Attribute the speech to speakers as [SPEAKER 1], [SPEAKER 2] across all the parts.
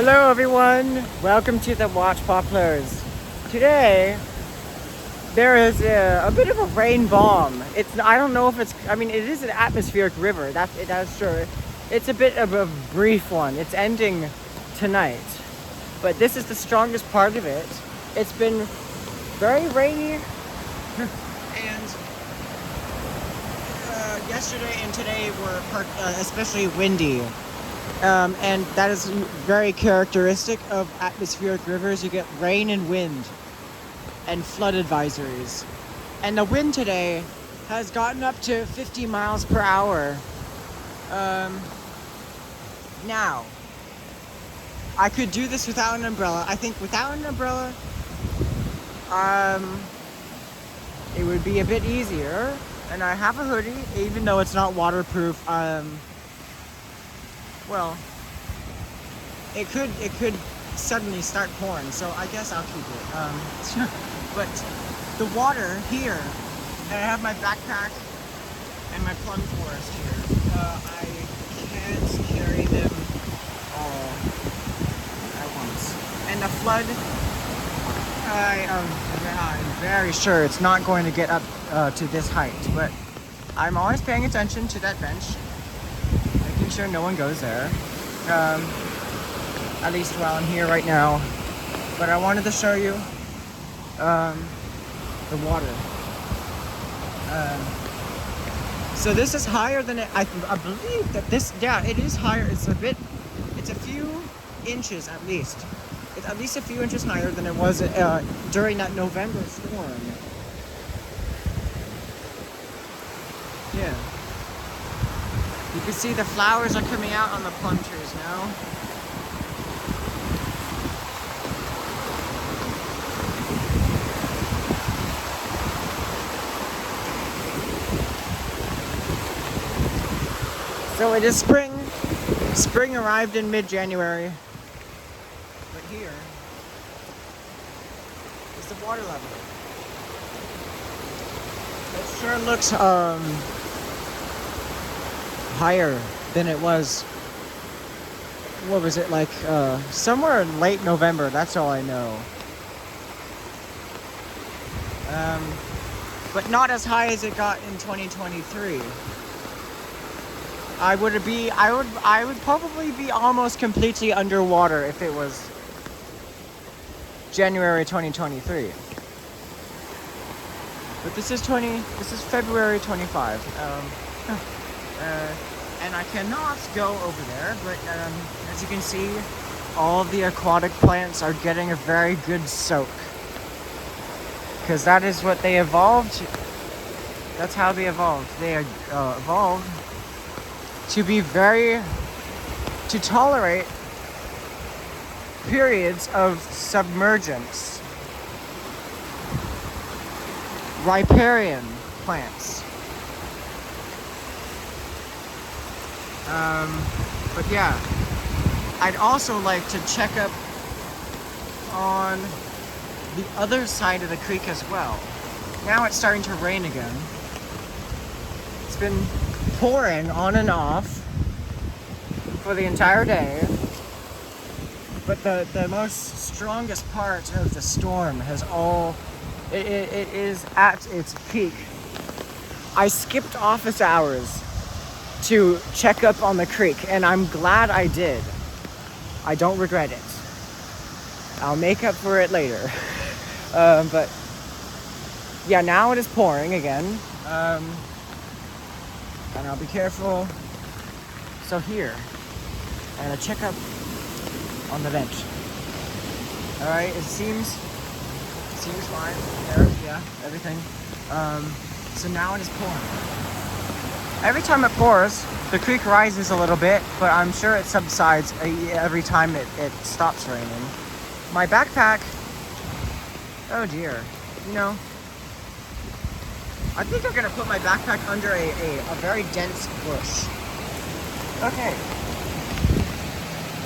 [SPEAKER 1] Hello everyone, welcome to the Watch Poplars. Today there is a bit of a rain bomb. I don't know if it is an atmospheric river, that's sure. It's a bit of a brief one. It's ending tonight. But this is the strongest part of it. It's been very rainy and yesterday and today were especially windy. And that is very characteristic of atmospheric rivers. You get rain and wind and flood advisories. And the wind today has gotten up to 50 miles per hour. Now, I could do this without an umbrella. I think without an umbrella, it would be a bit easier. And I have a hoodie, even though it's not waterproof. Well, it could suddenly start pouring, so I guess I'll keep it. But the water here, and I have my backpack and my plum forest here. I can't carry them all at once. And the flood, I'm very sure it's not going to get up to this height, but I'm always paying attention to that bench. Making sure no one goes there, at least while I'm here right now. But I wanted to show you the water. So this is higher than it. I believe that this. Yeah, it is higher. It's a few inches at least. It's at least a few inches higher than it was during that November storm. Yeah. You can see the flowers are coming out on the plum trees now. So it is spring. Spring arrived in mid-January. But here is the water level. It sure looks higher than it was. What was it, like somewhere in late November? That's all I know. But not as high as it got in 2023. I would probably be almost completely underwater if it was January 2023. But this is February 25. And I cannot go over there, but as you can see, all of the aquatic plants are getting a very good soak. Because that is what they evolved. That's how they evolved. They evolved to tolerate periods of submergence. Riparian plants. But yeah, I'd also like to check up on the other side of the creek as well. Now it's starting to rain again. It's been pouring on and off for the entire day. But the most strongest part of the storm it is at its peak. I skipped office hours to check up on the creek, and I'm glad I did. I don't regret it. I'll make up for it later. But yeah, now it is pouring again. And I'll be careful. So here, I'm gonna check up on the bench. Alright, it seems fine. There, yeah, everything. So now it is pouring. Every time it pours, the creek rises a little bit, but I'm sure it subsides every time it stops raining. My backpack, oh dear, I think I'm gonna put my backpack under a very dense bush. Okay.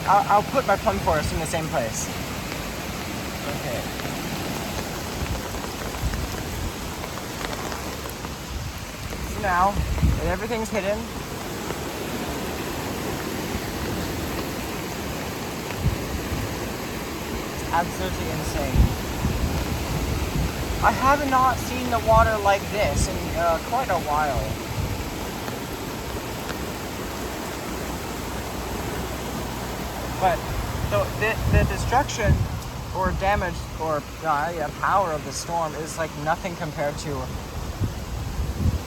[SPEAKER 1] I'll put my plum forest in the same place. Okay. So now, everything's hidden. absolutely insane. I have not seen the water like this in quite a while. But the destruction or damage or power of the storm is like nothing compared to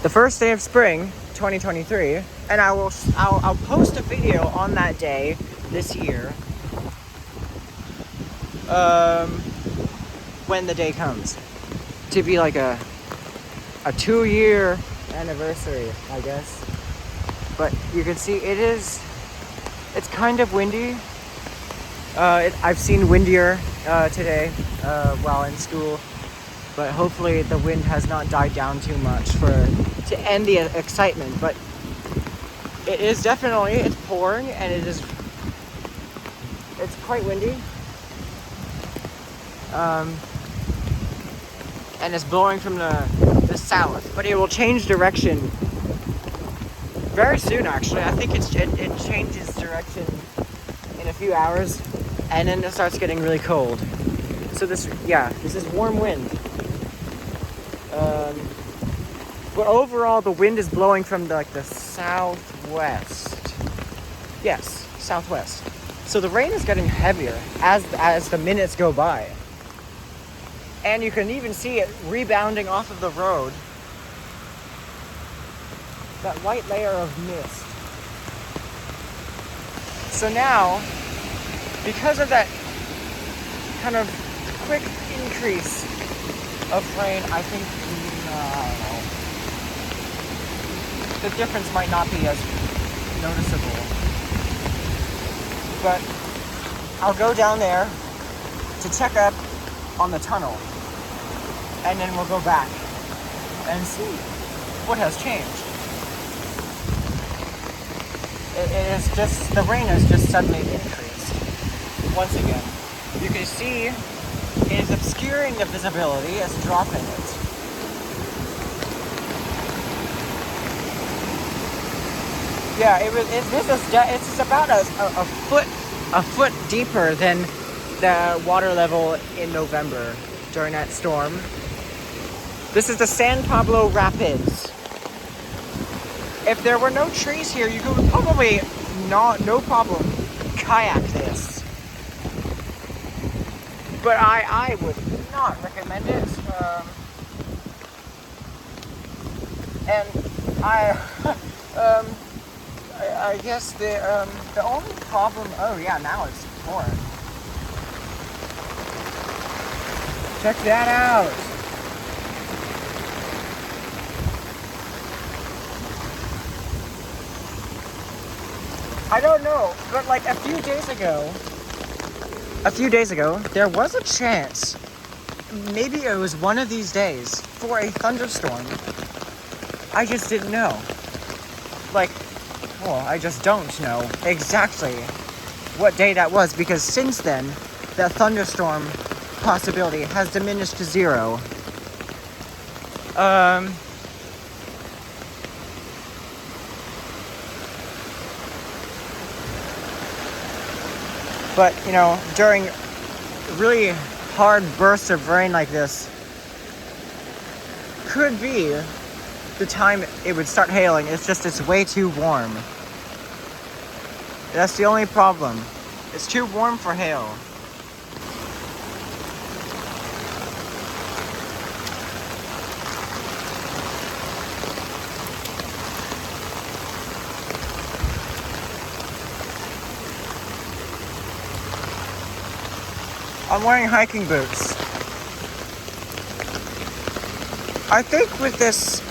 [SPEAKER 1] the first day of spring 2023, and I'll post a video on that day this year when the day comes to be like a 2-year anniversary, I guess. But you can see it's kind of windy. I've seen windier today while in school, but hopefully the wind has not died down too much to end the excitement. But it is definitely, it's pouring, and it's quite windy. And it's blowing from the south, but it will change direction very soon. Actually, I think it changes direction in a few hours, and then it starts getting really cold. So this is warm wind. But overall, the wind is blowing from the southwest. Yes, southwest. So the rain is getting heavier as the minutes go by. And you can even see it rebounding off of the road. That white layer of mist. So now, because of that kind of quick increase of rain, I think, I don't know, the difference might not be as noticeable. But I'll go down there to check up on the tunnel, and then we'll go back and see what has changed. It is just, the rain has just suddenly increased once again. You can see it is obscuring the visibility, it's dropping it. Yeah, it's about a foot deeper than the water level in November during that storm. This is the San Pablo Rapids. If there were no trees here, you could probably no problem kayak this. But I would not recommend it. And I guess the only problem. Oh yeah, now it's pouring. Check that out. I don't know, but like a few days ago, there was a chance, maybe it was one of these days, for a thunderstorm. I just didn't know. I just don't know exactly what day that was, because since then, the thunderstorm possibility has diminished to 0. But, during really hard bursts of rain like this, could be the time it would start hailing. It's way too warm. That's the only problem. It's too warm for hail. I'm wearing hiking boots. I think with this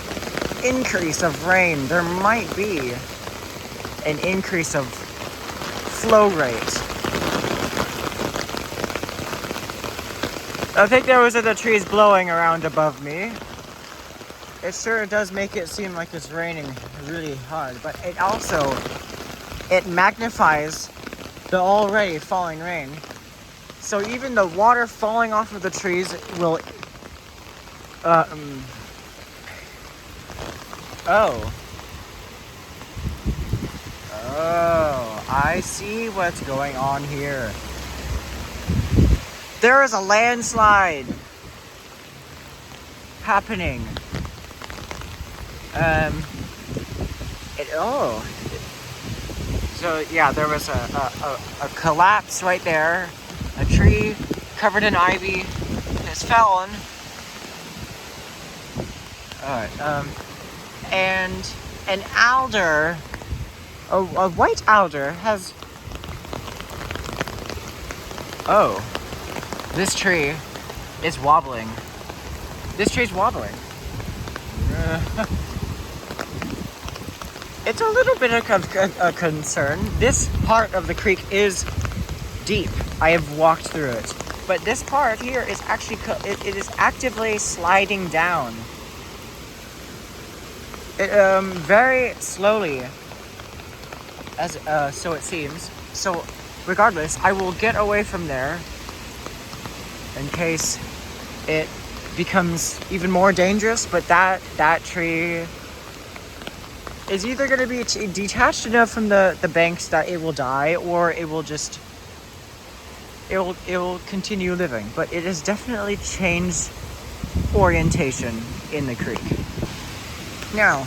[SPEAKER 1] increase of rain, there might be an increase of flow rate. I think there was the trees blowing around above me. It sure does make it seem like it's raining really hard, but it magnifies the already falling rain. So even the water falling off of the trees will I see what's going on here. There is a landslide happening. So yeah, there was a collapse right there. A tree covered in ivy has fallen. Alright, and an alder, a white alder has... Oh, this tree is wobbling. This tree's wobbling. It's a little bit of a concern. This part of the creek is deep. I have walked through it. But this part here is actually, it is actively sliding down. Very slowly, as so it seems. So regardless, I will get away from there in case it becomes even more dangerous. But that tree is either going to be detached enough from the banks that it will die, or it will just it will continue living. But it has definitely changed orientation in the creek. Now,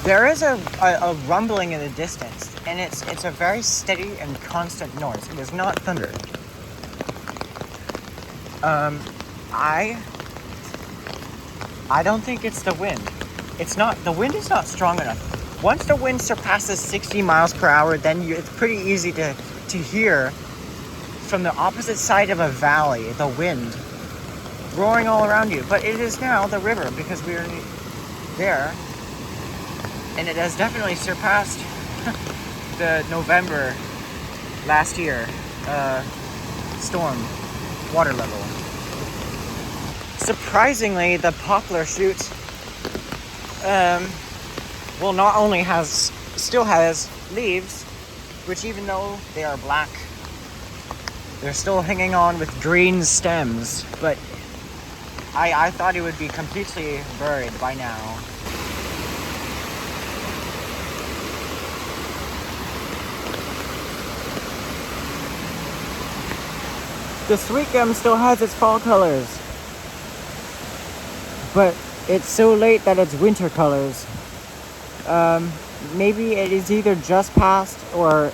[SPEAKER 1] there is a rumbling in the distance, and it's a very steady and constant noise. It is not thunder. I don't think it's the wind. It's not. The wind is not strong enough. Once the wind surpasses 60 miles per hour, then it's pretty easy to hear from the opposite side of a valley the wind roaring all around you. But it is now the river, because we are there, and it has definitely surpassed the November last year storm water level. Surprisingly, the poplar shoot not only still has leaves, which even though they are black, they're still hanging on with green stems, but I thought it would be completely buried by now. The sweet gum still has its fall colors, but it's so late that it's winter colors. Maybe it is either just past or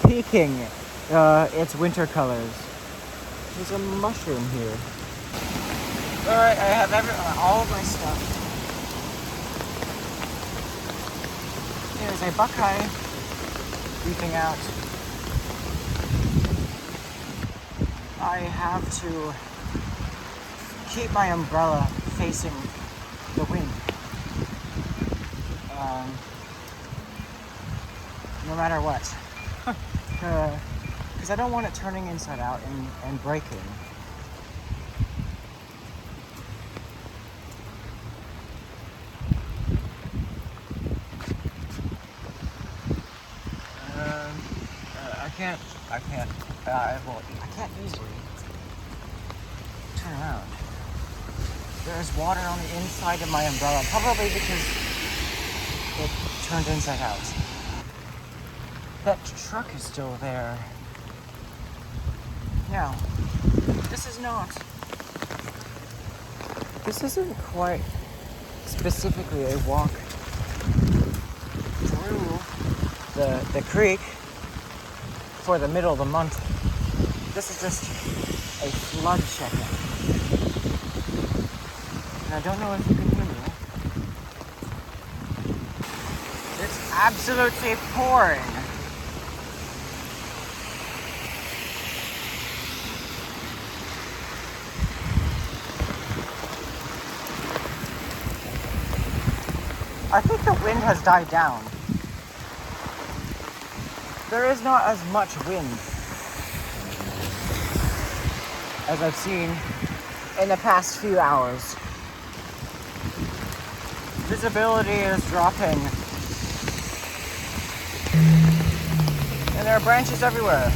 [SPEAKER 1] peaking its winter colors. There's a mushroom here. Alright, I have all of my stuff. There's a buckeye leaping out. I have to keep my umbrella facing the wind. No matter what. Because I don't want it turning inside out and breaking. I can't easily turn around. There's water on the inside of my umbrella, probably because it turned inside out. That truck is still there. Now, this isn't quite specifically a walk through the creek for the middle of the month. This is just a flood check-in. And I don't know if you can hear me. It's absolutely pouring. I think the wind has died down. There is not as much wind as I've seen in the past few hours. Visibility is dropping. And there are branches everywhere.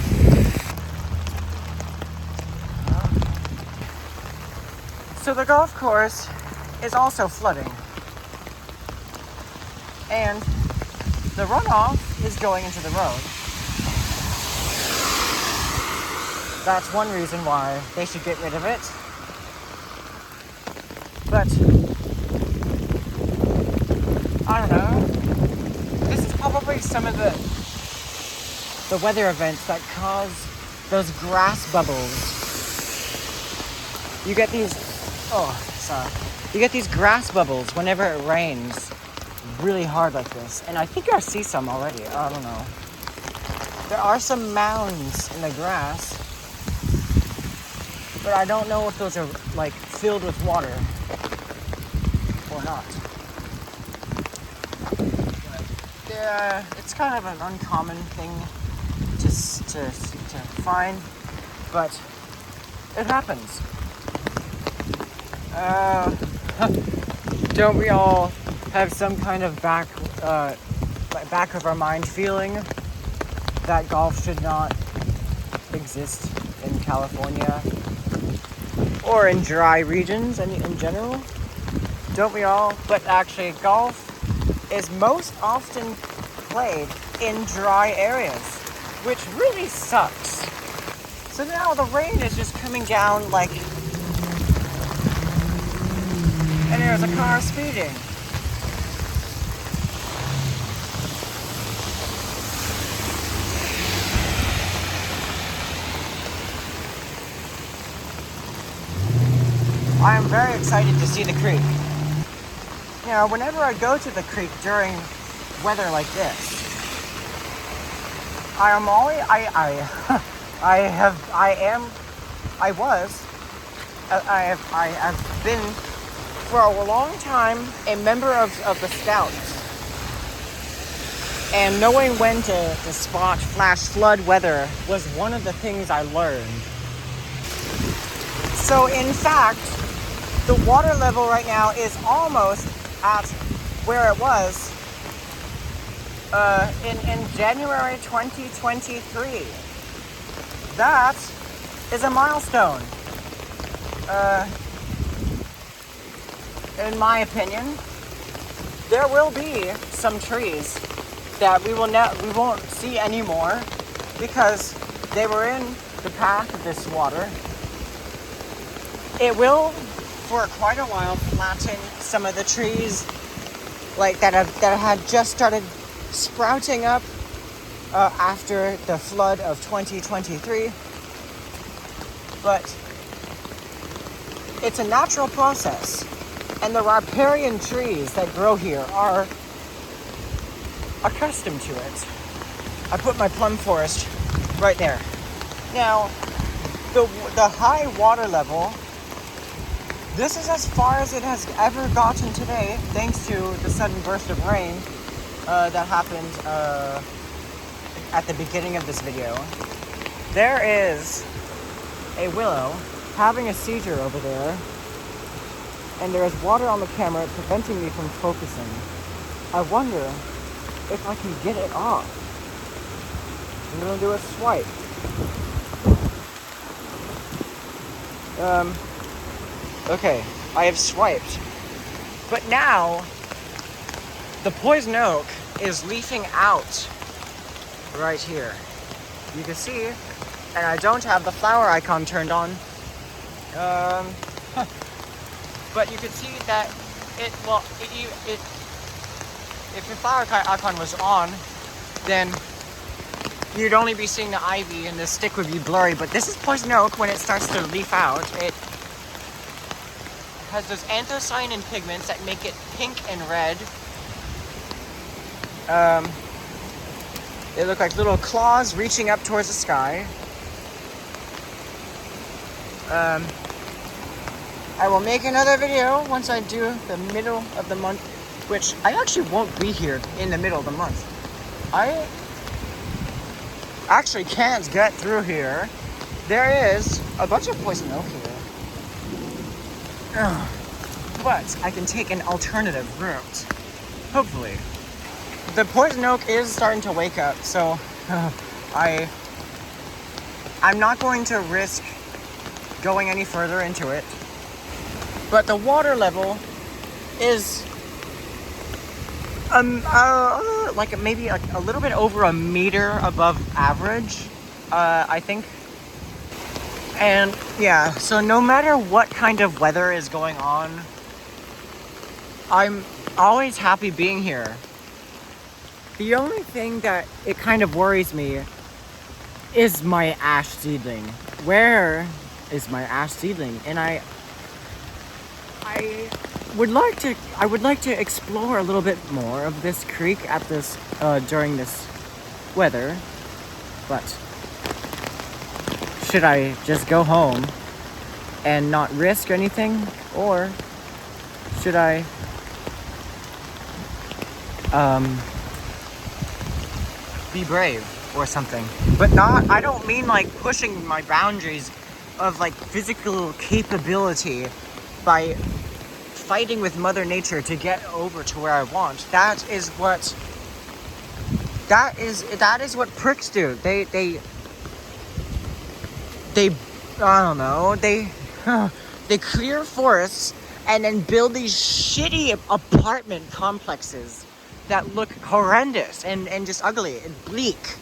[SPEAKER 1] So the golf course is also flooding. And the runoff is going into the road. That's one reason why they should get rid of it. But I don't know. This is probably some of the weather events that cause those grass bubbles. You get these you get these grass bubbles whenever it rains really hard like this. And I think I see some already. I don't know. There are some mounds in the grass, but I don't know if those are like filled with water or not. But it's kind of an uncommon thing to find, but it happens. Don't we all have some kind of back of our mind feeling that golf should not exist in California or in dry regions in general? Don't we all? But actually, golf is most often played in dry areas, which really sucks. So now the rain is just coming down like, and there's a car speeding. I am very excited to see the creek. You know, whenever I go to the creek during weather like this, I have been for a long time a member of the Scouts. And knowing when to spot flash flood weather was one of the things I learned. So in fact, the water level right now is almost at where it was in January 2023. That is a milestone. In my opinion, there will be some trees that we won't see anymore because they were in the path of this water. It will, for quite a while, flatten some of the trees like that had just started sprouting up after the flood of 2023. But it's a natural process, and the riparian trees that grow here are accustomed to it. I put my plum forest right there. Now, the high water level, this is as far as it has ever gotten today, thanks to the sudden burst of rain that happened at the beginning of this video. There is a willow having a seizure over there, and there is water on the camera preventing me from focusing. I wonder if I can get it off. I'm gonna do a swipe. Okay, I have swiped. But now, the poison oak is leafing out right here. You can see, and I don't have the flower icon turned on. But you can see that if the flower icon was on, then you'd only be seeing the ivy and the stick would be blurry. But this is poison oak. When it starts to leaf out, it has those anthocyanin pigments that make it pink and red. They look like little claws reaching up towards the sky. I will make another video once I do the middle of the month, which I actually won't be here in the middle of the month. I actually can't get through here. There is a bunch of poison oak here. But I can take an alternative route, hopefully. The poison oak is starting to wake up, so I'm not going to risk going any further into it. But the water level is like maybe a little bit over a meter above average. I think And yeah, so no matter what kind of weather is going on, I'm always happy being here. The only thing that it kind of worries me is my ash seedling. Where is my ash seedling? And I I would like to explore a little bit more of this creek at this during this weather. But should I just go home and not risk anything, or should I be brave or something? But not, I don't mean like pushing my boundaries of like physical capability by fighting with Mother Nature to get over to where I want. That is what pricks do. They I don't know, they clear forests and then build these shitty apartment complexes that look horrendous and just ugly and bleak.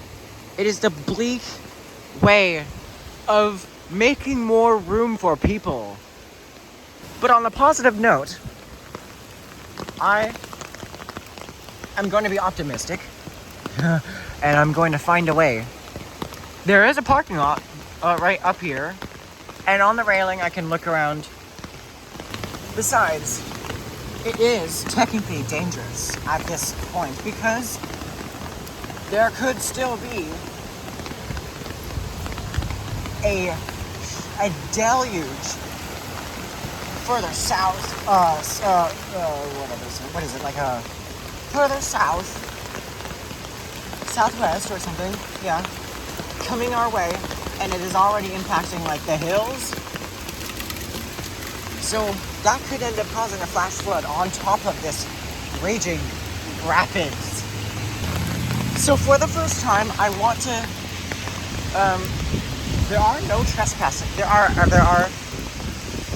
[SPEAKER 1] It is the bleak way of making more room for people. But on a positive note, I am going to be optimistic and I'm going to find a way. There is a parking lot right up here, and on the railing I can look around. Besides, it is technically dangerous at this point because there could still be a deluge further south, what is it, like a further south, southwest or something, yeah, coming our way, and it is already impacting like the hills. So that could end up causing a flash flood on top of this raging rapids. So for the first time, I want to, there are no trespassing, there are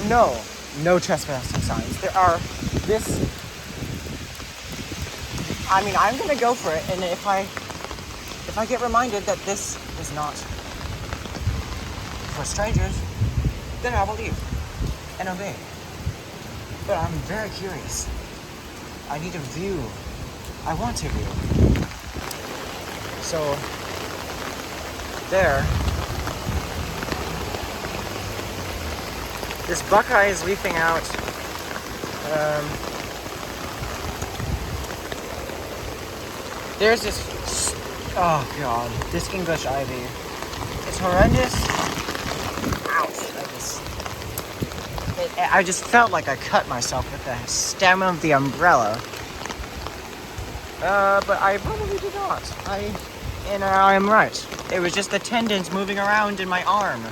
[SPEAKER 1] no trespassing signs. There are I'm gonna go for it, and if I get reminded that this is not for strangers, then I will leave and obey. But I'm very curious. I need a view. I want a view. So, there. This buckeye is leafing out. There's this, oh god, this English ivy. It's horrendous. Ouch. I just felt like I cut myself with the stem of the umbrella. But I probably did not. I am right. It was just the tendons moving around in my arm.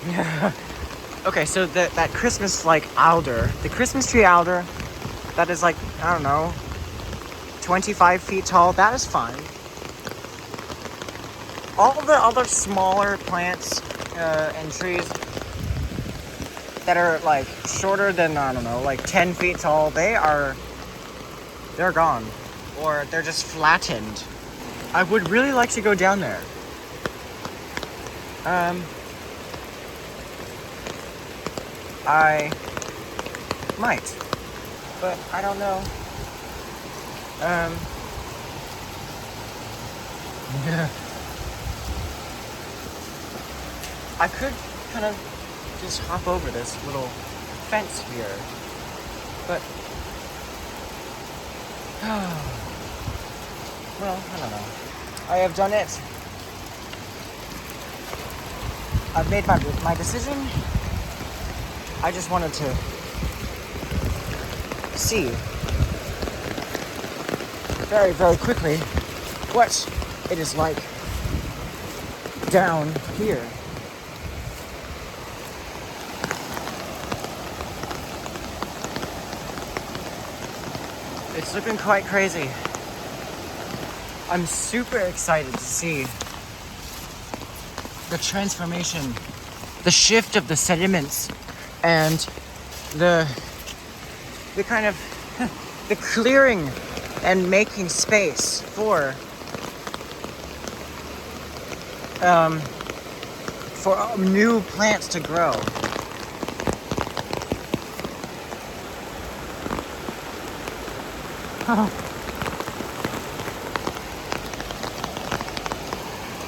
[SPEAKER 1] Yeah. Okay, so that Christmas-like alder, the Christmas tree alder, that is like, I don't know, 25 feet tall, that is fine. All the other smaller plants and trees that are like shorter than, I don't know, like 10 feet tall, they're gone. Or they're just flattened. I would really like to go down there. I might, but I don't know. Yeah. I could kind of just hop over this little fence here, but well, I don't know. I have done it. I've made my decision. I just wanted to see very, very quickly what it is like down here. It's looking quite crazy. I'm super excited to see the transformation, the shift of the sediments, and the kind of the clearing and making space for new plants to grow.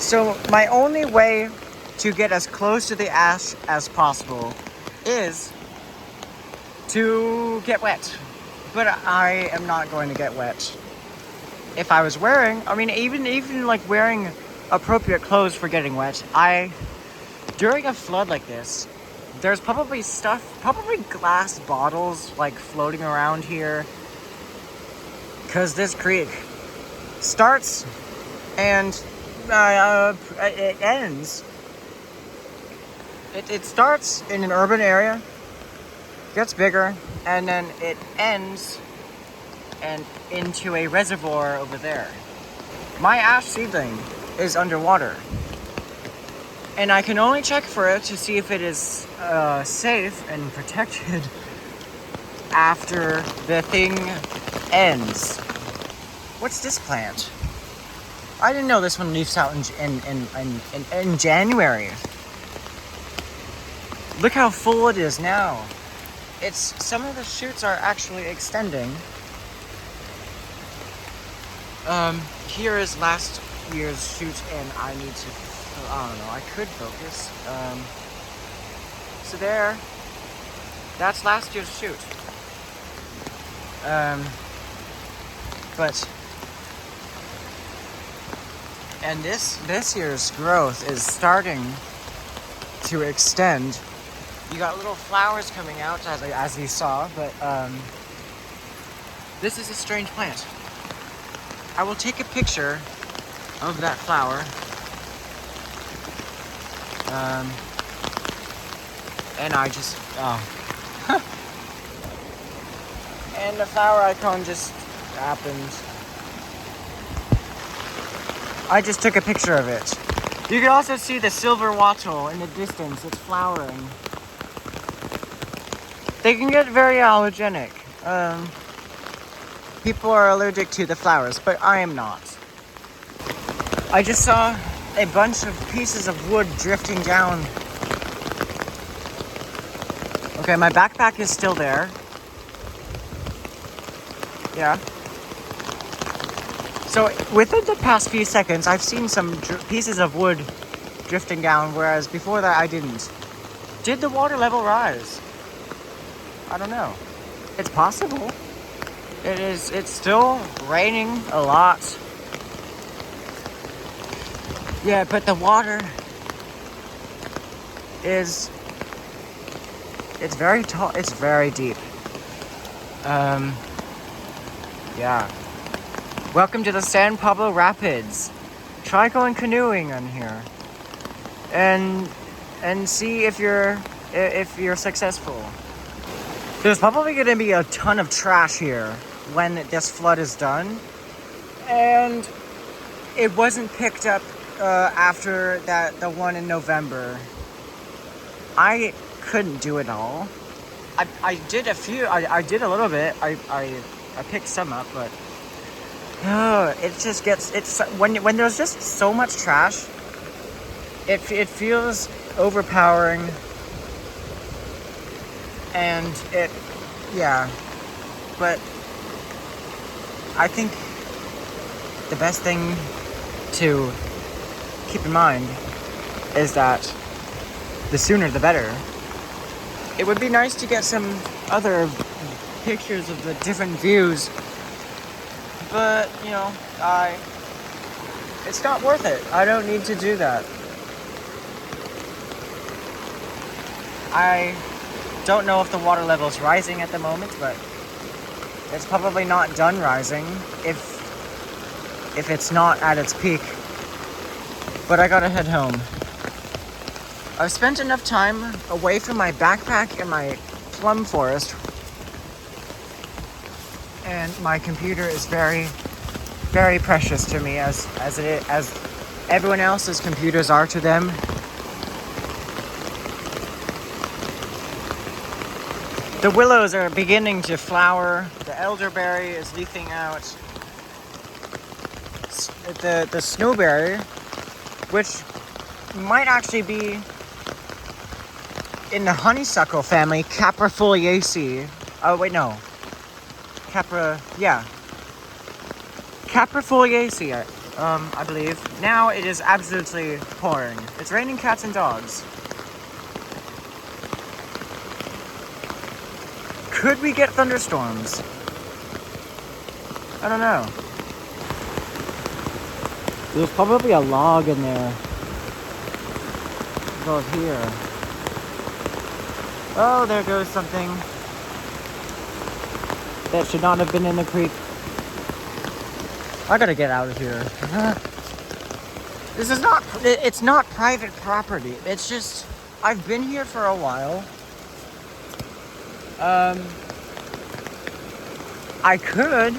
[SPEAKER 1] So my only way to get as close to the ash as possible is to get wet. But I am not going to get wet. If I was wearing, I mean, even like wearing appropriate clothes for getting wet, during a flood like this, there's probably glass bottles like floating around here. Because this creek starts and it ends. It starts in an urban area, gets bigger, and then it ends and into a reservoir over there. My ash seedling is underwater, and I can only check for it to see if it is safe and protected after the thing ends. What's this plant? I didn't know this one leaves out in January. Look how full it is now. Some of the shoots are actually extending. Here is last year's shoot, and I need to, I don't know, I could focus. So that's last year's shoot. And this year's growth is starting to extend. You got little flowers coming out as you saw, but this is a strange plant. I will take a picture of that flower. And I just and the flower icon just happened. I just took a picture of it. You can also see the silver wattle in the distance. It's flowering. They can get very allergenic. People are allergic to the flowers, but I am not. I just saw a bunch of pieces of wood drifting down. Okay, my backpack is still there. Yeah. So within the past few seconds, I've seen some pieces of wood drifting down, whereas before that I didn't. Did the water level rise? I don't know. It's possible. It's still raining a lot. Yeah, but the water it's very tall, it's very deep. Yeah. Welcome to the San Pablo Rapids. Try going canoeing on here. And see if you're successful. There's probably going to be a ton of trash here when this flood is done. And it wasn't picked up after the one in November. I couldn't do it all. I did a few. I did a little bit. I picked some up, but it just gets, when there's just so much trash, it feels overpowering. And but I think the best thing to keep in mind is that the sooner the better. It would be nice to get some other pictures of the different views, but it's not worth it. I don't need to do that. I don't know if the water level is rising at the moment, but it's probably not done rising if it's not at its peak. But I gotta head home. I've spent enough time away from my backpack and my plum forest, and my computer is very, very precious to me, as everyone else's computers are to them. The willows are beginning to flower. The elderberry is leafing out. The snowberry, which might actually be in the honeysuckle family, Caprifoliaceae. Oh, wait, no. Caprifoliaceae, I believe. Now it is absolutely pouring. It's raining cats and dogs. Could we get thunderstorms? I don't know. There's probably a log in there. Above here. Oh, there goes something that should not have been in the creek. I gotta get out of here. This is not, it's not private property. It's just, I've been here for a while. I could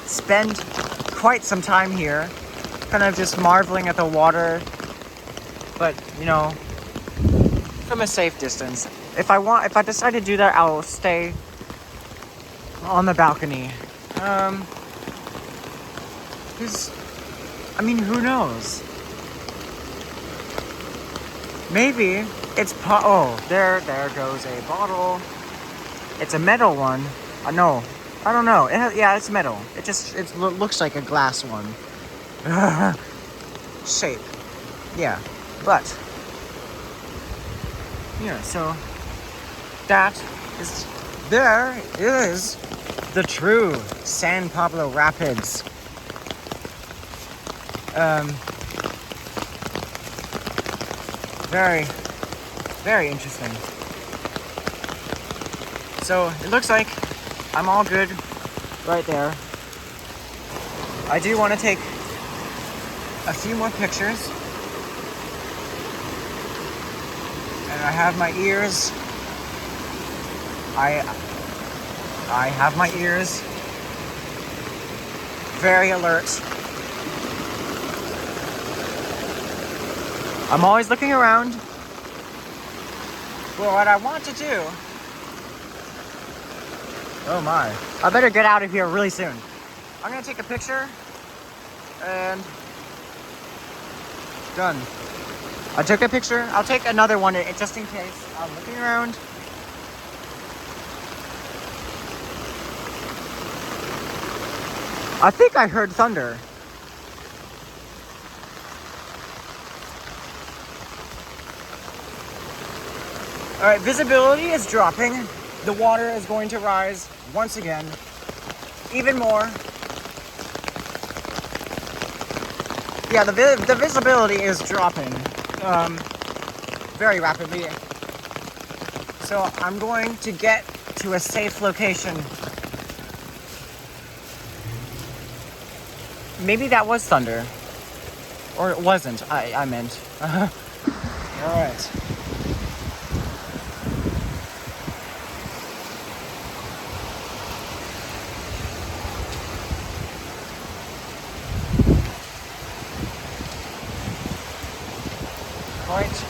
[SPEAKER 1] spend quite some time here, kind of just marveling at the water, but, you know, from a safe distance. If I decide to do that, I'll stay on the balcony. Because, I mean, who knows? Maybe it's oh, there goes a bottle. It's a metal one. No, I don't know. Yeah, it's metal. It looks like a glass one. Shape. Yeah, but yeah. So there is the true San Pablo Rapids. Very, very interesting. So it looks like I'm all good right there. I do want to take a few more pictures. And I have my ears. I have my ears very alert. I'm always looking around for what I want to do. Oh my. I better get out of here really soon. I'm gonna take a picture and done. I took a picture. I'll take another one just in case. I'm looking around. I think I heard thunder. All right, visibility is dropping. The water is going to rise once again, even more. Yeah, the visibility is dropping very rapidly. So I'm going to get to a safe location. Maybe that was thunder. Or it wasn't, I meant. All right. Right.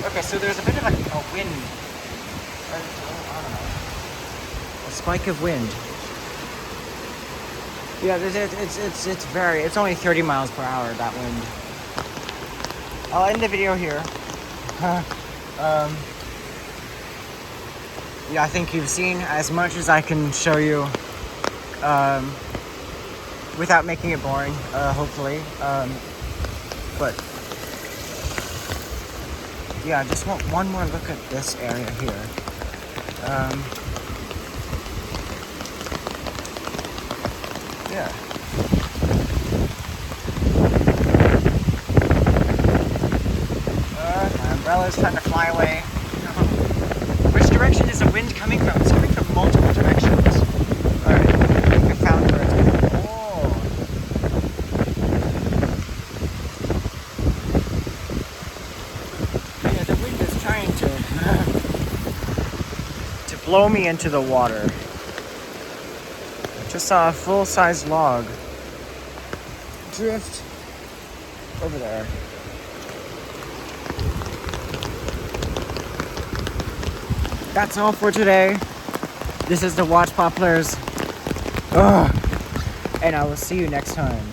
[SPEAKER 1] Okay, so there's a bit of a wind. I don't know. A spike of wind. Yeah, it's only 30 miles per hour, that wind. I'll end the video here. Yeah, I think you've seen as much as I can show you without making it boring, hopefully. But yeah, I just want one more look at this area here. Yeah. My umbrella's trying to fly away. Which direction is the wind coming from? It's coming from multiple directions. Alright, I think I found where it's coming from. Oh. Yeah, the wind is trying to blow me into the water. Just saw a full-size log drift over there. That's all for today. This is the Watch Poplars. Ugh. And I will see you next time.